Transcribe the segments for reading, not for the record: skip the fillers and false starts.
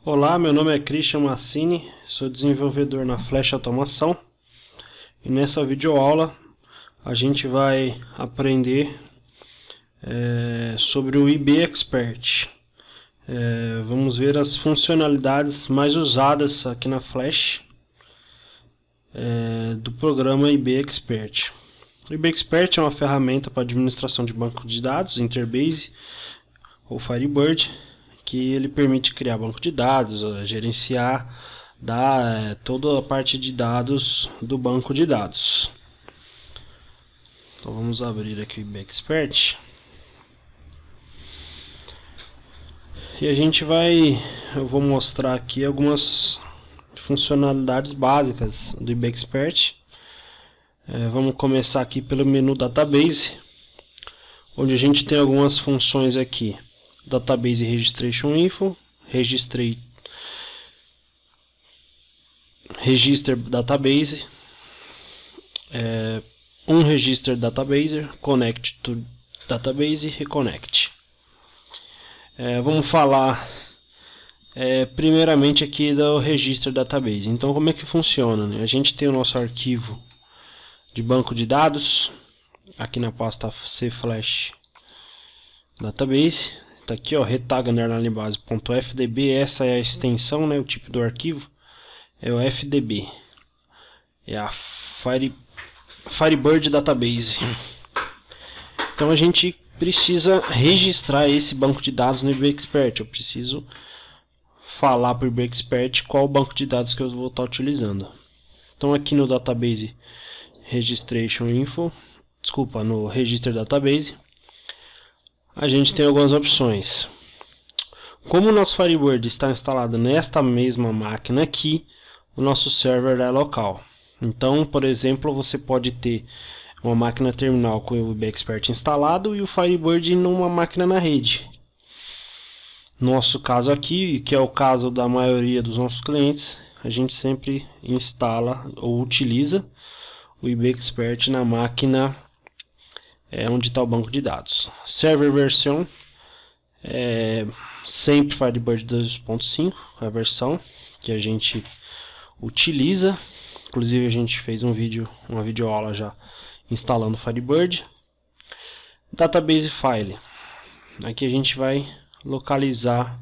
Olá, meu nome é Christian Massini, sou desenvolvedor na Flash Automação e nessa videoaula a gente vai aprender sobre o IB Expert. Vamos ver as funcionalidades mais usadas aqui na Flash do programa IB Expert. O IB Expert é uma ferramenta para administração de banco de dados, Interbase ou Firebird, que ele permite criar banco de dados, gerenciar toda a parte de dados do banco de dados. Então vamos abrir aqui o IB Expert. E eu vou mostrar aqui algumas funcionalidades básicas do IB Expert. Vamos começar aqui pelo menu Database, onde a gente tem algumas funções aqui. Database Registration Info, Register Database, Register Database, Connect to Database e Reconnect. Vamos falar primeiramente aqui do Register Database. Então, como é que funciona, né? A gente tem o nosso arquivo de banco de dados aqui na pasta C/Flash Database. Tá aqui, ó, retag_base.fdb. Essa é a extensão, né? O tipo do arquivo é o FDB, é a Firebird Database. Então a gente precisa registrar esse banco de dados no IB Expert. Eu preciso falar para o IB Expert qual o banco de dados que eu vou estar utilizando. Então aqui no Database Registration Info, no Register Database, a gente tem algumas opções. Como o nosso Firebird está instalado nesta mesma máquina aqui, o nosso server é local. Então, por exemplo, você pode ter uma máquina terminal com o IB Expert instalado e o Firebird numa máquina na rede. Nosso caso aqui, que é o caso da maioria dos nossos clientes, a gente sempre instala ou utiliza o IB Expert na máquina onde está o banco de dados. Server versão sempre Firebird 2.5, a versão que a gente utiliza. Inclusive a gente fez uma videoaula já instalando Firebird. Database File. Aqui a gente vai localizar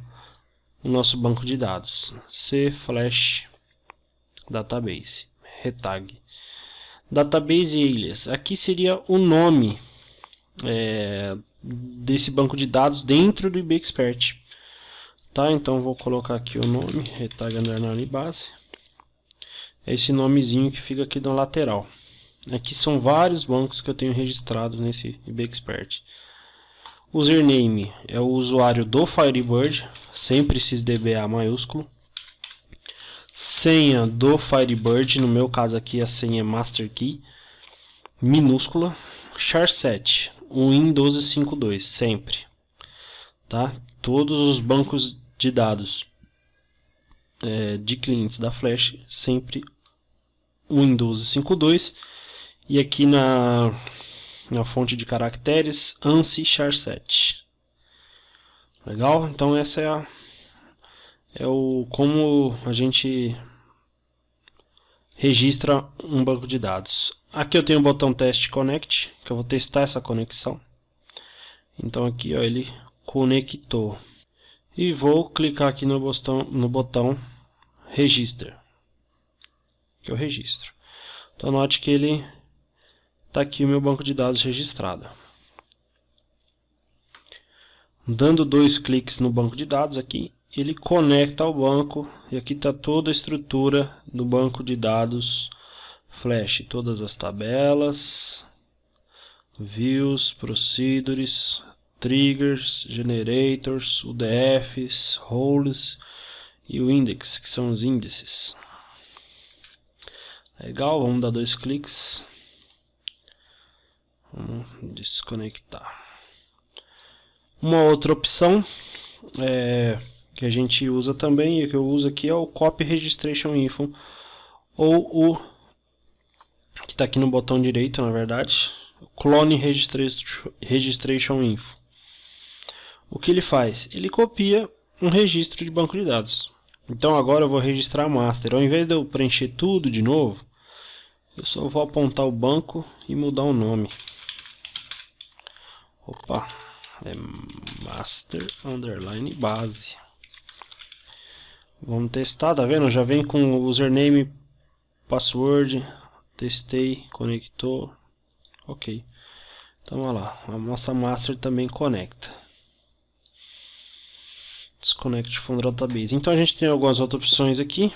o nosso banco de dados. C/Flash Database. Retag. Database Alias. Aqui seria o nome desse banco de dados dentro do IB Expert. Tá? Então vou colocar aqui o nome, retag_base. Esse nomezinho que fica aqui na lateral. Aqui são vários bancos que eu tenho registrado nesse IB Expert. Username é o usuário do Firebird, sempre sysdba maiúsculo. Senha do Firebird, no meu caso aqui a senha é master key minúscula. Char7 Win1252, sempre, tá? Todos os bancos de dados de clientes da Flash sempre Win1252, e aqui na fonte de caracteres ANSI Char7. Legal? Então essa como a gente registra um banco de dados. Aqui eu tenho o botão Test Connect, que eu vou testar essa conexão. Então aqui, ó, ele conectou. E vou clicar aqui no botão Register, que eu registro. Então note que ele está aqui o meu banco de dados registrado. Dando 2 cliques no banco de dados aqui, ele conecta ao banco e aqui está toda a estrutura do banco de dados Flash, todas as tabelas, views, procedures, triggers, generators, UDFs, roles e o index, que são os índices. Legal, vamos dar 2 cliques. Vamos desconectar. Uma outra opção que a gente usa também, e que eu uso aqui, é o Copy Registration Info, ou o que está aqui no botão direito, na verdade, Clone Registration Info. O que ele faz? Ele copia um registro de banco de dados. Então agora eu vou registrar master. Ao invés de eu preencher tudo de novo, eu só vou apontar o banco e mudar o nome. Opa, é master underline base. Vamos testar, tá vendo? Já vem com username, password, testei, conectou, ok. Então olha lá, a nossa master também conecta. Disconnect from database. Então a gente tem algumas outras opções aqui.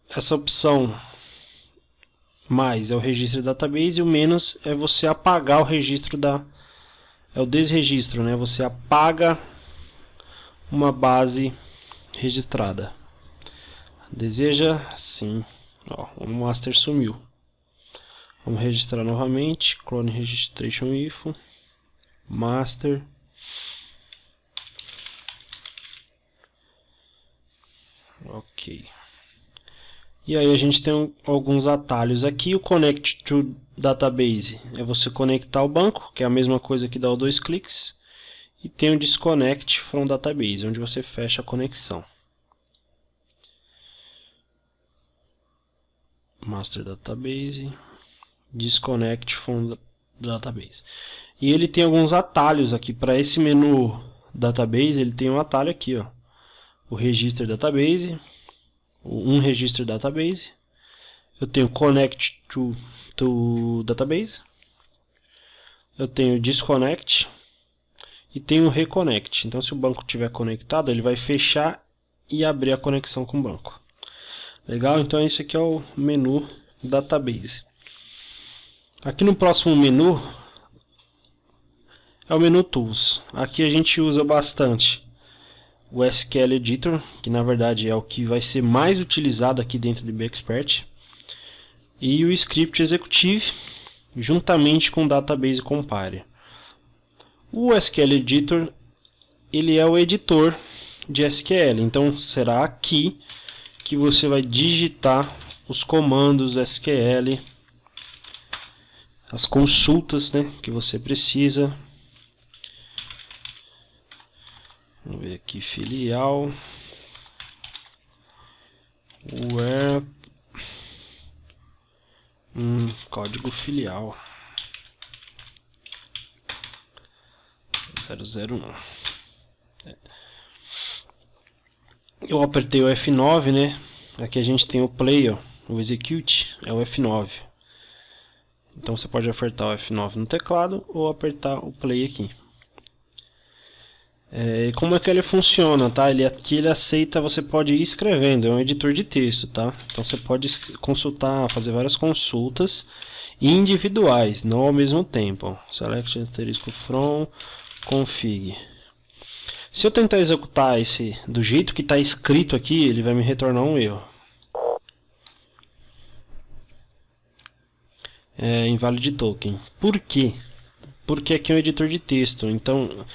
Essa opção mais é o registro de database, e o menos é você apagar o registro é o desregistro, né? Você apaga uma base registrada. Deseja? Sim. Ó, o master sumiu. Vamos registrar novamente. Clone registration info. Master. Ok. E aí a gente tem alguns atalhos aqui. O Connect to Database é você conectar o banco, que é a mesma coisa que dá os 2 cliques. E tem o Disconnect from Database, onde você fecha a conexão. Master Database, Disconnect from Database. E ele tem alguns atalhos aqui. Para esse menu Database, ele tem um atalho aqui, ó. O Register Database, um Register Database. Eu tenho Connect to Database. Eu tenho Disconnect. E tenho Reconnect. Então, se o banco estiver conectado, ele vai fechar e abrir a conexão com o banco. Legal? Então, esse aqui é o menu Database. Aqui no próximo menu é o menu Tools. Aqui a gente usa bastante o SQL Editor, que na verdade é o que vai ser mais utilizado aqui dentro do IBExpert, e o Script Executive, juntamente com o Database Compiler. O SQL Editor, ele é o editor de SQL, então será aqui que você vai digitar os comandos SQL, as consultas, né, que você precisa. Vamos ver aqui, filial, where, código filial 001. Eu apertei o F9, né? Aqui a gente tem o play, ó, o execute é o F9. Então você pode apertar o F9 no teclado ou apertar o play aqui. Como é que ele funciona, tá? Aqui ele aceita, você pode ir escrevendo, é um editor de texto, tá? Então você pode consultar, fazer várias consultas individuais, não ao mesmo tempo. Ó. Select asterisco from config. Se eu tentar executar esse do jeito que está escrito aqui, ele vai me retornar um erro. Invalid token. Por quê? Porque aqui é um editor de texto, então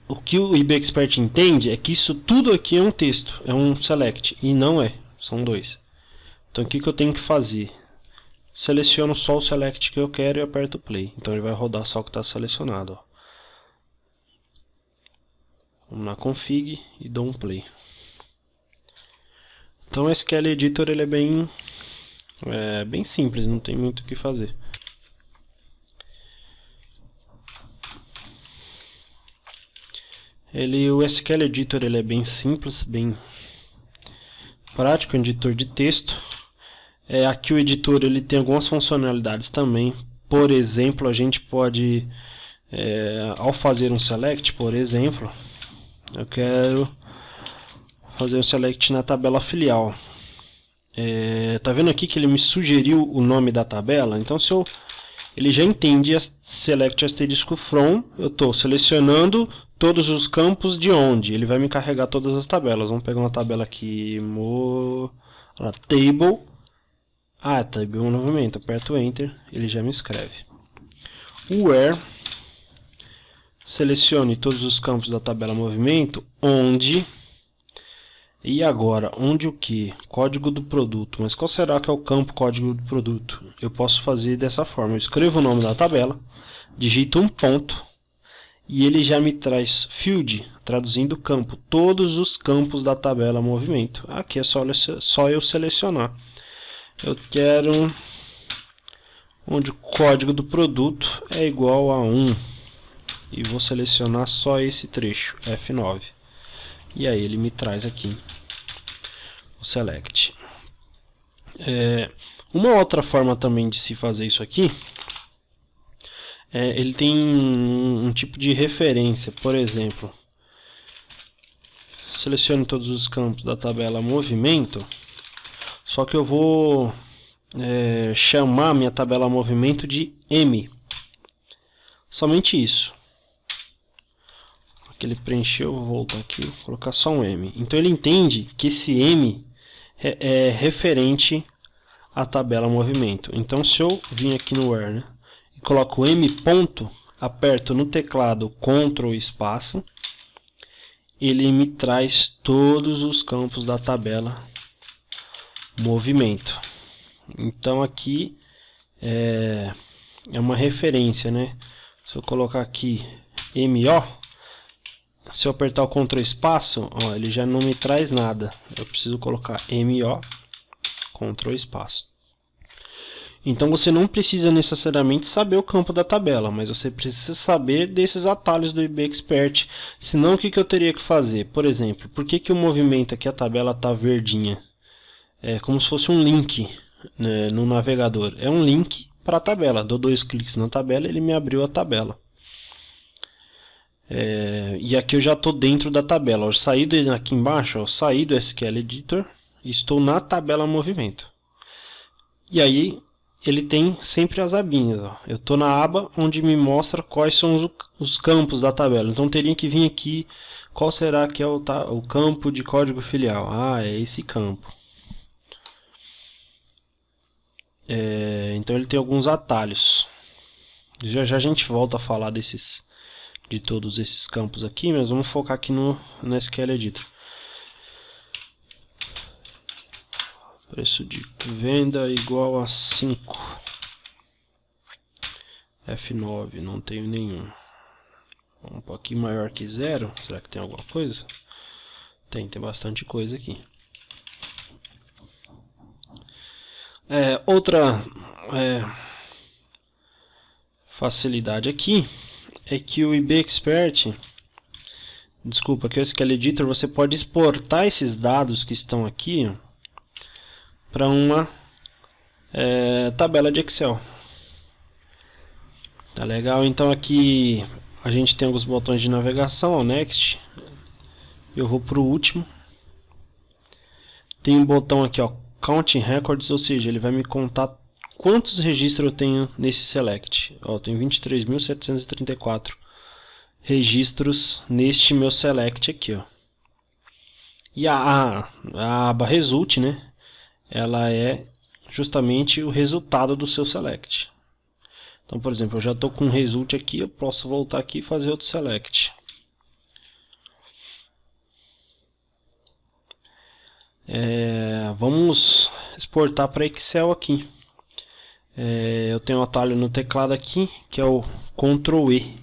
o que o IBExpert entende é que isso tudo aqui é um texto, é um select, e não é, são dois. Então o que eu tenho que fazer? Seleciono só o select que eu quero e aperto play, então ele vai rodar só o que está selecionado. Ó. Vamos na config e dou um play. Então o SQL Editor ele é bem simples, não tem muito o que fazer. O SQL Editor ele é bem simples, bem prático, é um editor de texto. Aqui o editor ele tem algumas funcionalidades também. Por exemplo, a gente pode, ao fazer um select, por exemplo, eu quero fazer um select na tabela filial. Tá vendo aqui que ele me sugeriu o nome da tabela? Então, ele já entende select asterisco from, eu estou selecionando todos os campos de onde. Ele vai me carregar todas as tabelas. Vamos pegar uma tabela aqui, table. Table novamente, aperto Enter, ele já me escreve. Where, selecione todos os campos da tabela movimento, onde, e agora, onde o que? Código do produto. Mas qual será que é o campo código do produto? Eu posso fazer dessa forma, eu escrevo o nome da tabela, digito um ponto, e ele já me traz field, traduzindo campo, todos os campos da tabela movimento. Aqui é só eu selecionar. Eu quero onde o código do produto é igual a 1 e vou selecionar só esse trecho, F9. E aí ele me traz aqui o select. Uma outra forma também de se fazer isso aqui, ele tem um tipo de referência. Por exemplo, selecione todos os campos da tabela movimento, só que eu vou chamar minha tabela movimento de M. Somente isso. Aqui ele preencheu, vou voltar aqui, vou colocar só um M. Então ele entende que esse M é referente à tabela movimento. Então se eu vim aqui no where, né, e coloco M ponto, aperto no teclado Ctrl espaço, ele me traz todos os campos da tabela movimento. Então aqui é uma referência, né? Se eu colocar aqui MO, se eu apertar o Ctrl espaço, ó, ele já não me traz nada. Eu preciso colocar MO, Ctrl espaço. Então você não precisa necessariamente saber o campo da tabela, mas você precisa saber desses atalhos do IB Expert. Senão o que eu teria que fazer? Por exemplo, por que o movimento aqui, a tabela está verdinha? É como se fosse um link, né, no navegador. É um link para a tabela. Dou 2 cliques na tabela, ele me abriu a tabela. E aqui eu já estou dentro da tabela. Eu saí aqui embaixo, eu saí do SQL Editor e estou na tabela movimento. E aí ele tem sempre as abinhas. Ó. Eu estou na aba onde me mostra quais são os campos da tabela. Então teria que vir aqui, qual será que é o campo de código filial? Ah, é esse campo. Então ele tem alguns atalhos. Já a gente volta a falar de todos esses campos aqui, mas vamos focar aqui no SQL Editor. Preço de venda igual a 5. F9, não tenho nenhum. Um pouquinho maior que 0. Será que tem alguma coisa? Tem bastante coisa aqui. Outra facilidade aqui é que o IB Expert, desculpa, que o SQL Editor, você pode exportar esses dados que estão aqui para uma tabela de Excel. Tá legal? Então aqui a gente tem alguns botões de navegação, ó, Next. Eu vou para o último. Tem um botão aqui, ó, Counting Records, ou seja, ele vai me contar quantos registros eu tenho nesse Select. Ó, eu tenho 23.734 registros neste meu Select aqui, ó. E a aba Result, né? Ela é justamente o resultado do seu Select. Então, por exemplo, eu já estou com um Result aqui, eu posso voltar aqui e fazer outro Select. Vamos exportar para Excel aqui. Eu tenho um atalho no teclado aqui, que é o Ctrl E.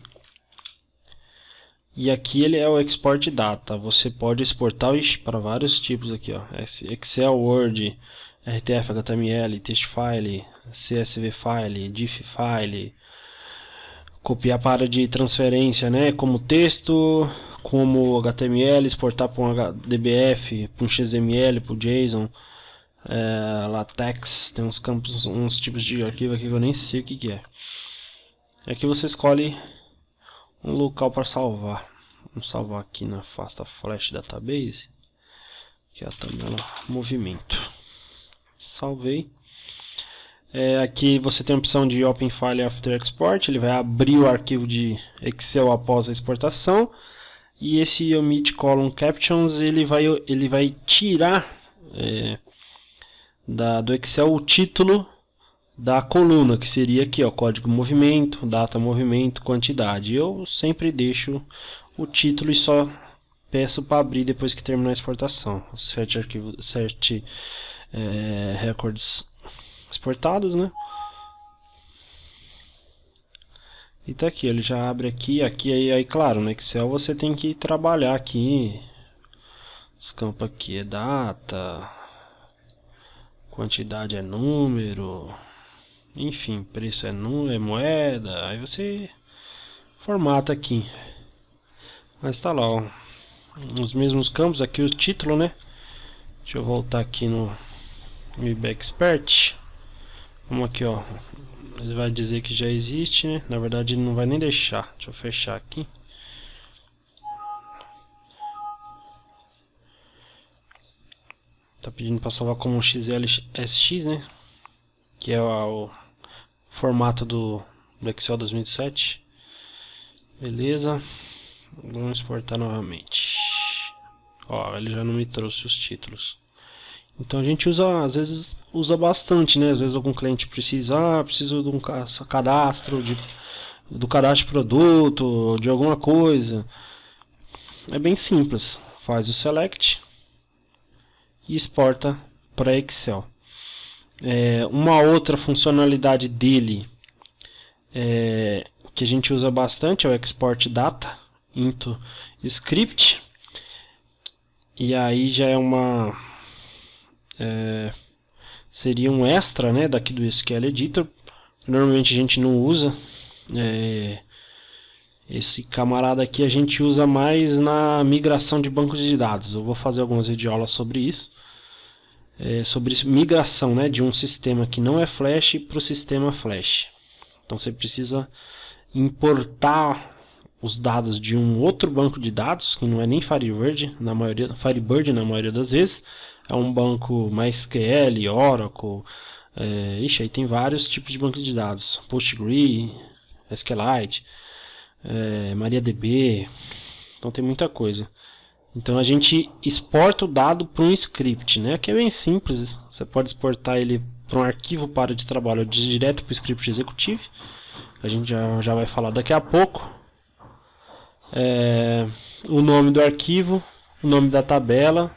E aqui ele é o Export Data. Você pode exportar para vários tipos aqui, ó. Excel, Word, RTF, HTML, Text File, CSV File, DIF File. Copiar para área de transferência, né? Como texto, como HTML, exportar para um DBF, para um XML, para o JSON, LaTeX. Tem uns campos, uns tipos de arquivo aqui que eu nem sei o que é. Aqui você escolhe um local para salvar. Vamos salvar aqui na pasta Flash Database, que é a tabela movimento. Salvei. Aqui você tem a opção de Open File After Export. Ele vai abrir o arquivo de Excel após a exportação. E esse Omit Column Captions ele vai tirar do Excel o título da coluna, que seria aqui, ó, código movimento, data movimento, quantidade. Eu sempre deixo o título e só peço para abrir depois que terminar a exportação. 7 records exportados, né? E tá aqui, ele já abre aqui, aí claro, no Excel você tem que trabalhar aqui. Os campos aqui é data, quantidade é número, enfim, preço é número, é moeda, aí você formata aqui. Mas tá lá, ó, os mesmos campos, aqui o título, né? Deixa eu voltar aqui no IB Expert. Vamos aqui, ó. Ele vai dizer que já existe, né? Na verdade ele não vai nem deixar. Deixa eu fechar aqui. Tá pedindo para salvar como XLSX, né? Que é o formato do Excel 2007. Beleza. Vamos exportar novamente. Ó, ele já não me trouxe os títulos. Então a gente usa, às vezes usa bastante, né? Às vezes algum cliente precisa, preciso de um cadastro do cadastro de produto, de alguma coisa. É bem simples. Faz o select e exporta para Excel. Uma outra funcionalidade dele que a gente usa bastante é o export data into script. E aí já é seria um extra, né, daqui do SQL Editor. Normalmente a gente não usa. Esse camarada aqui a gente usa mais na migração de bancos de dados. Eu vou fazer algumas videoaulas sobre isso. Sobre migração, né, de um sistema que não é Flash para o sistema Flash. Então você precisa importar os dados de um outro banco de dados, que não é nem Firebird na maioria das vezes. É um banco MySQL, Oracle, aí tem vários tipos de bancos de dados. PostgreSQL, SQLite, MariaDB, então tem muita coisa. Então a gente exporta o dado para um script, né? Que é bem simples. Você pode exportar ele para um arquivo para de trabalho direto para o script executivo. A gente já vai falar daqui a pouco. O nome do arquivo, o nome da tabela.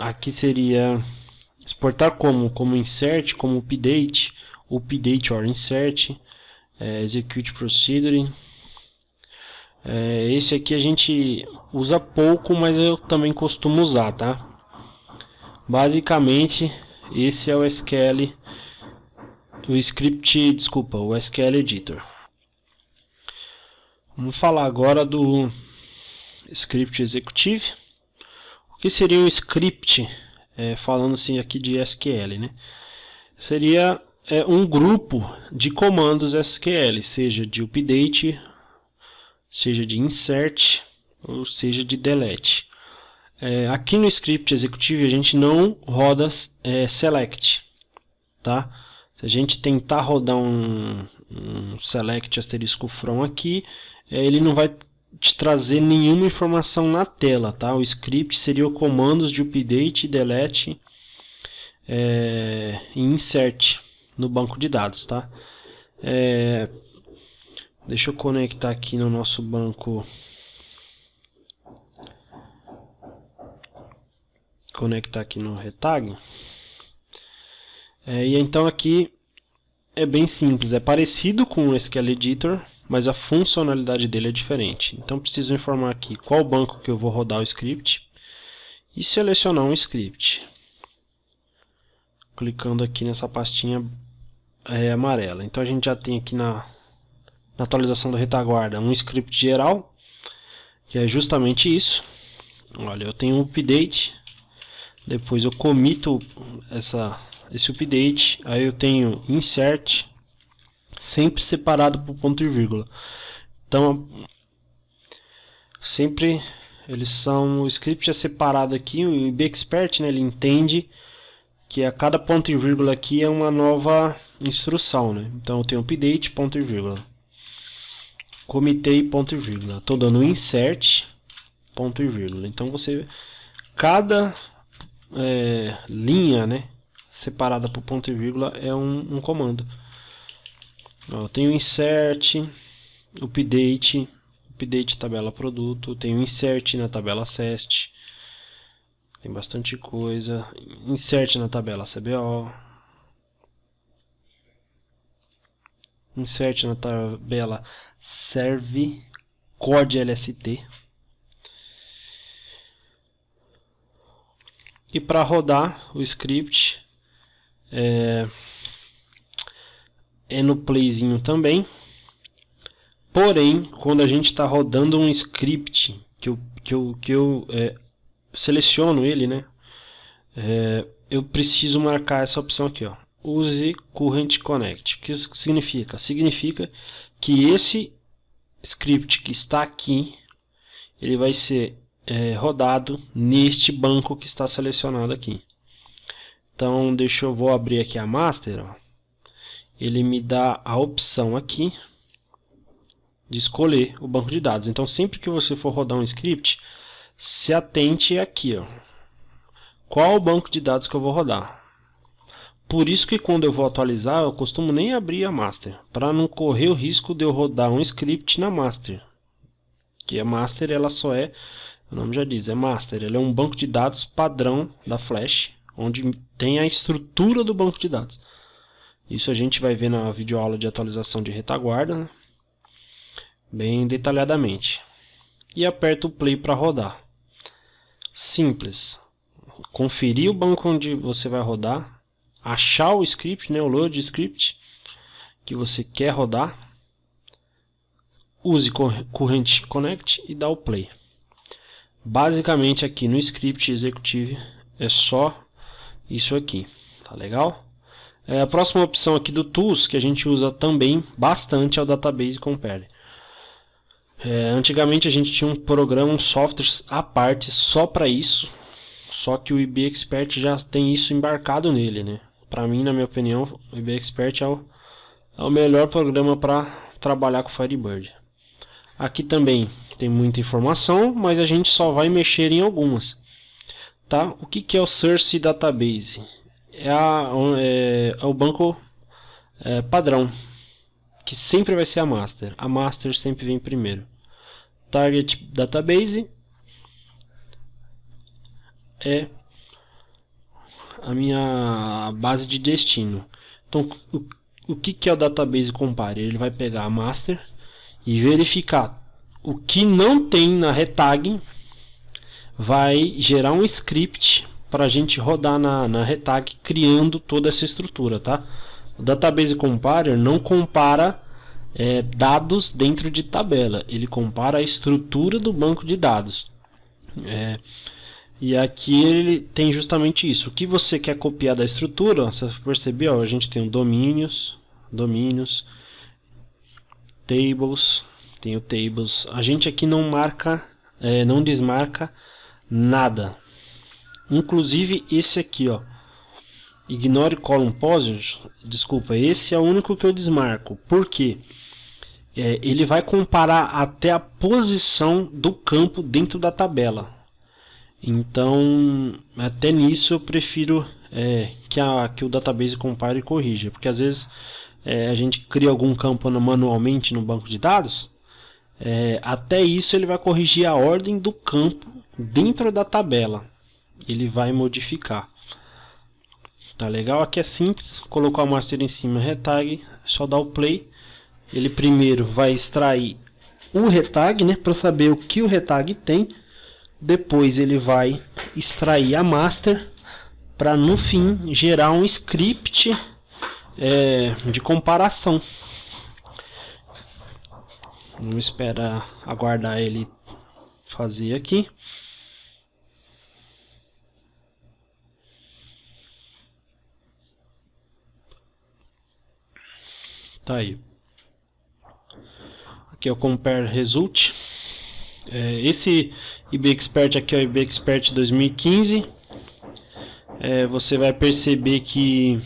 Aqui seria exportar como insert, como update or insert, execute procedure. Esse aqui a gente usa pouco, mas eu também costumo usar, tá? Basicamente, esse é o SQL, o SQL Editor. Vamos falar agora do Script Executive. O que seria um script? Falando assim aqui de SQL, né? Seria um grupo de comandos SQL, seja de update, seja de insert, ou seja de delete. Aqui no script executivo a gente não roda select, tá? Se a gente tentar rodar um select asterisco from aqui, ele não vai te trazer nenhuma informação na tela, tá? O script seria o comandos de update, delete e insert no banco de dados, tá? Deixa eu conectar aqui no nosso banco. Conectar aqui no retag. E então aqui é bem simples, é parecido com o SQL Editor, mas a funcionalidade dele é diferente. Então preciso informar aqui qual banco que eu vou rodar o script e selecionar um script. Clicando aqui nessa pastinha amarela. Então a gente já tem aqui na atualização da retaguarda um script geral, que é justamente isso. Olha, eu tenho um update, depois eu comito esse update, aí eu tenho insert, sempre separado por ponto e vírgula. Então sempre o script é separado aqui. O IB Expert, né, ele entende que a cada ponto e vírgula aqui é uma nova instrução, né? Então eu tenho update, ponto e vírgula, comitei, ponto e vírgula, estou dando insert, ponto e vírgula. Então cada linha, né, separada por ponto e vírgula é um comando. Eu tenho insert, update tabela produto, tenho insert na tabela SEST, tem bastante coisa, insert na tabela CBO, insert na tabela serve code LST. E para rodar o script é no playzinho também. Porém, quando a gente está rodando um script que eu seleciono ele, né? Eu preciso marcar essa opção aqui, ó. Use Current Connect. O que isso significa? Significa que esse script que está aqui, ele vai ser rodado neste banco que está selecionado aqui. Então, vou abrir aqui a master, ó. Ele me dá a opção aqui de escolher o banco de dados. Então, sempre que você for rodar um script, se atente aqui, ó. Qual o banco de dados que eu vou rodar? Por isso que quando eu vou atualizar, eu costumo nem abrir a master, para não correr o risco de eu rodar um script na master. Que a master, ela só é, o nome já diz, é master. Ela é um banco de dados padrão da Flash, onde tem a estrutura do banco de dados. Isso a gente vai ver na videoaula de atualização de retaguarda, né? Bem detalhadamente. E aperta o play para rodar. Simples. Conferir o banco onde você vai rodar, achar o script, né, o load script que você quer rodar, use Current Connect e dá o play. Basicamente aqui no script executive é só isso aqui, tá legal? A próxima opção aqui do Tools que a gente usa também bastante é o Database Compare. Antigamente a gente tinha um programa, um software à parte só para isso. Só que o IB Expert já tem isso embarcado nele, né? Para mim, na minha opinião, o IB Expert é o melhor programa para trabalhar com Firebird. Aqui também tem muita informação, mas a gente só vai mexer em algumas. Tá? O que é o Source Database? É o banco padrão, que sempre vai ser a master. A master sempre vem primeiro. Target Database é a minha base de destino. Então, o que é o Database Compare? Ele vai pegar a master e verificar o que não tem na retag, vai gerar um script para a gente rodar na retag, criando toda essa estrutura, tá? O Database Compare não compara dados dentro de tabela, ele compara a estrutura do banco de dados. E aqui ele tem justamente isso. O que você quer copiar da estrutura, você percebeu? A gente tem o domínios, tables, tem o tables. A gente aqui não marca, não desmarca nada. Inclusive esse aqui, ó, ignore column positions. Desculpa, esse é o único que eu desmarco. Por quê? Ele vai comparar até a posição do campo dentro da tabela. Então, até nisso eu prefiro que o Database Compare e corrija, porque às vezes a gente cria algum campo manualmente no banco de dados, até isso ele vai corrigir a ordem do campo dentro da tabela, ele vai modificar. Tá legal? Aqui é simples, colocou a master em cima, retag, só dá o play. Ele primeiro vai extrair o retag, né, para saber o que o retag tem. Depois ele vai extrair a master para no fim gerar um script de comparação. Vamos esperar, aguardar ele fazer aqui. Tá aí. Aqui é o Compare Result. Esse IB Expert aqui é o IB Expert 2015. Você vai perceber que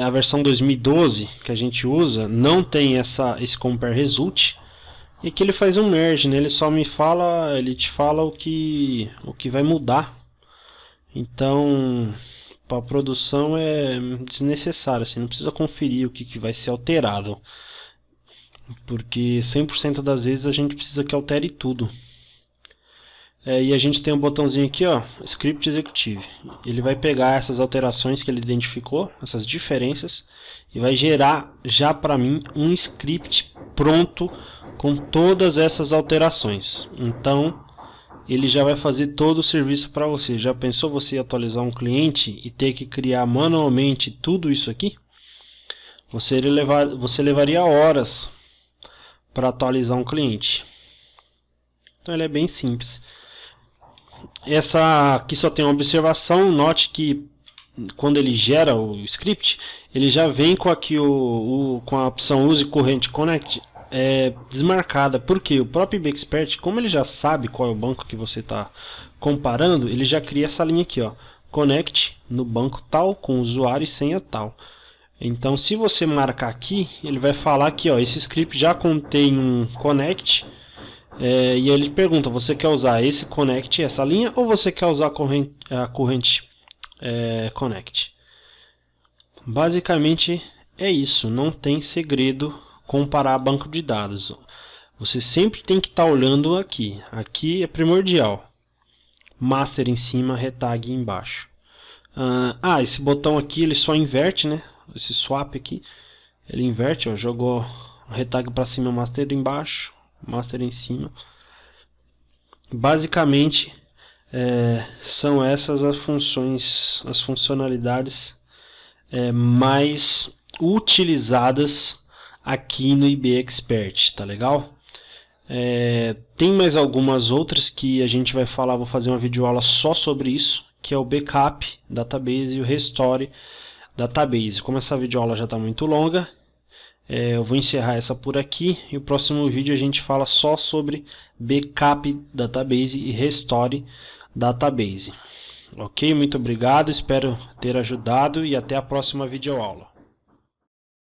a versão 2012 que a gente usa não tem esse Compare Result. E aqui ele faz um merge, né? Ele só ele te fala o que vai mudar. Então, para a produção é desnecessário, assim, não precisa conferir o que vai ser alterado. Porque 100% das vezes a gente precisa que altere tudo. E a gente tem um botãozinho aqui, ó, Script Executive. Ele vai pegar essas alterações que ele identificou, essas diferenças, e vai gerar já para mim um script pronto com todas essas alterações. Então ele já vai fazer todo o serviço para você. Já pensou você atualizar um cliente e ter que criar manualmente tudo isso aqui? Você levaria horas para atualizar um cliente. Então ele é bem simples. Essa aqui só tem uma observação. Note que quando ele gera o script, ele já vem com aqui com a opção Use Current Connect desmarcada, porque o próprio IBExpert, como ele já sabe qual é o banco que você está comparando, ele já cria essa linha aqui, ó, Connect no banco tal, com usuário e senha tal. Então se você marcar aqui, ele vai falar que, ó, esse script já contém um Connect, e aí ele pergunta, você quer usar esse Connect, essa linha, ou você quer usar a Current Connect? Basicamente é isso, não tem segredo comparar banco de dados. Você sempre tem que estar olhando aqui. Aqui é primordial. Master em cima, retag embaixo. Esse botão aqui ele só inverte, né? Esse swap aqui, ele inverte, ó, jogou o retag para cima, master embaixo, master em cima. Basicamente são essas as funções, as funcionalidades mais utilizadas aqui no IBExpert, tá legal? Tem mais algumas outras que a gente vai falar, vou fazer uma videoaula só sobre isso, que é o backup database e o restore database. Como essa videoaula já está muito longa, eu vou encerrar essa por aqui, e o próximo vídeo a gente fala só sobre backup database e restore database. Ok? Muito obrigado, espero ter ajudado e até a próxima videoaula.